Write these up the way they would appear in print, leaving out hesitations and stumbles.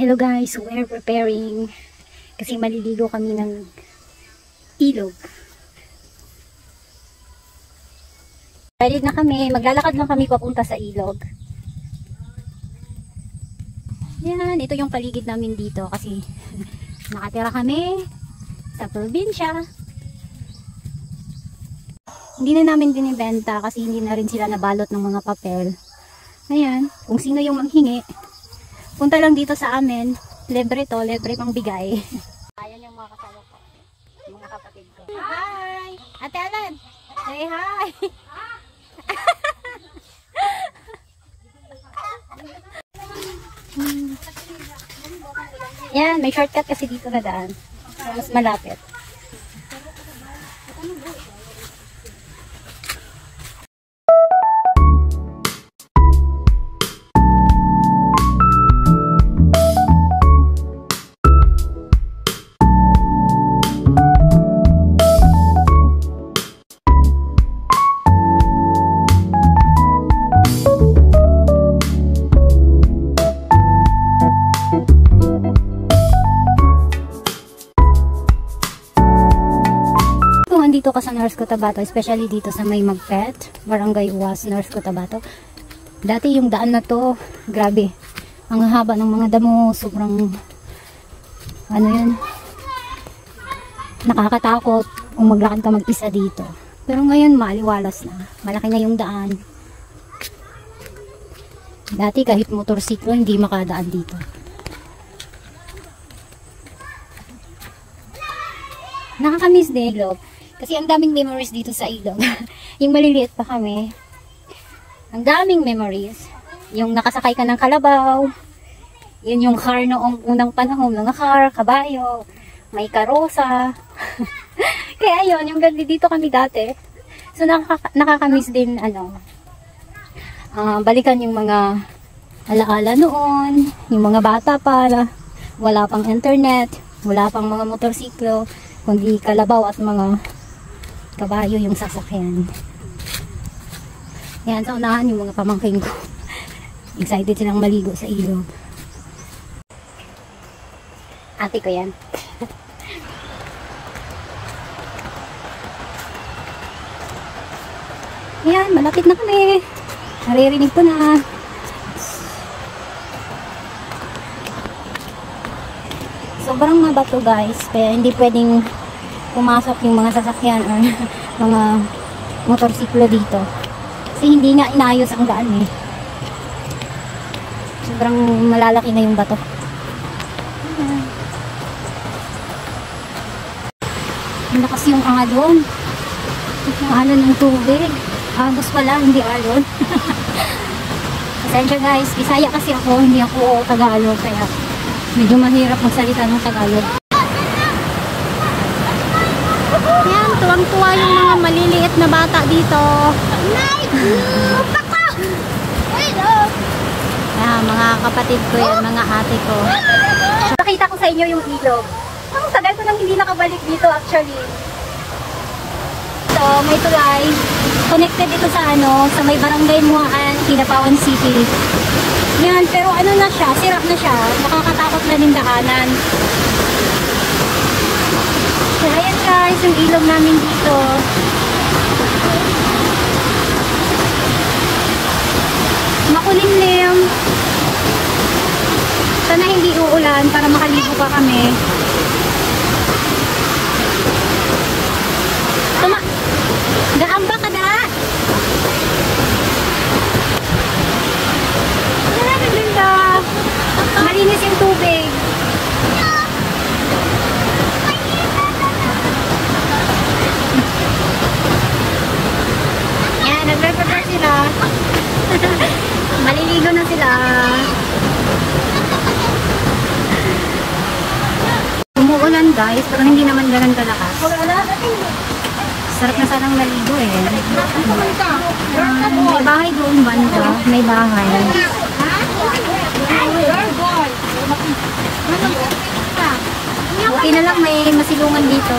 Hello guys, we're preparing kasi maliligo kami ng ilog. Ready na kami, maglalakad lang kami papunta sa ilog. Yan, ito yung paligid namin dito kasi nakatira kami sa probinsya. Hindi na namin binibenta kasi hindi na rin sila nabalot ng mga papel. Ayan, kung sino yung manghingi, punta lang dito sa amin. Libre to, libre pang bigay. Ayan yung mga kasama ko, yung mga kapatid ko. Hi! Ate Alan! Say hi! Yan, may shortcut kasi dito na daan. So, mas malapit. Dito ka sa North Cotabato, especially dito sa may Magpet, Barangay Uwas, North Cotabato. Dati yung daan na to, grabe. Ang haba ng mga damo, sobrang ano yun, nakakatakot kung maglakad ka mag-isa dito. Pero ngayon maaliwalas na, malaki na yung daan. Dati kahit motorsiklo hindi makadaan dito. Nakakamiss din, ilog. Kasi ang daming memories dito sa ilog. Yung maliliit pa kami. Ang daming memories. Yung nakasakay ka ng kalabaw. Yun yung car noong unang panahon. Mga car, kabayo, may karosa. Kaya yun, yung dito kami dati. So nakakamiss din, balikan yung mga alaala noon. Yung mga bata pa. Wala pang internet. Wala pang mga motorsiklo. Kundi kalabaw at mga kabayo yung sasakyan. Yan, sa unahan yung mga pamangkin ko. Excited silang maligo sa ilog. Ate ko yan. Yan, malapit na kami. Naririnig ko na. Sobrang mabato guys. Kaya hindi pwedeng pumasok yung mga sasakyan or mga motorsiklo dito. Kasi hindi nga inayos ang daan eh. Sobrang malalaki na yung bato. Malakas yung alon. Yung alon ng tubig. Agos pala, hindi alon. Pasensya guys, Bisaya kasi ako, hindi ako Tagalog. Kaya medyo mahirap magsalita ng Tagalog. Yan, tuwang-tuwa yung mga maliliit na bata dito. Yan, mga kapatid ko yan, mga ate ko. Nakita ko sa inyo yung ilog. Ang tagal ko nang hindi nakabalik dito actually. So, may tulay. Connected ito sa sa may Barangay Muhaan, Kidapawan City. Yan, pero na siya, sirap na siya. Nakakatakot na din daanan. So, ayan guys, yung ilog namin dito. Makulimlim. Sana hindi uulan para makaligo pa kami. Gaamba ka na! Ganda! Malinis yung tubig. Nagre-prepare sila. Maliligo na sila. Umuulan guys, pero hindi naman ganun kalakas. Sarap na sanang maligo eh. May bahay doon banda. May bahay. Okay na lang, may masilungan dito.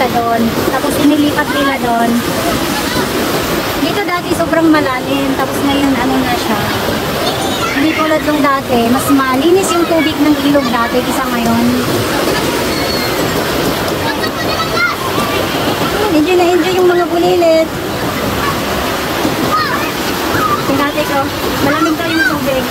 papunta doon. Tapos inilipat nila doon. Dito dati sobrang malalim. Tapos ngayon ano na siya. Hindi tulad nung dati. Mas malinis yung tubig ng ilog dati kaysa ngayon. Enjoy na enjoy yung mga bulilit. Tingnan ko. Malamig daw yung tubig.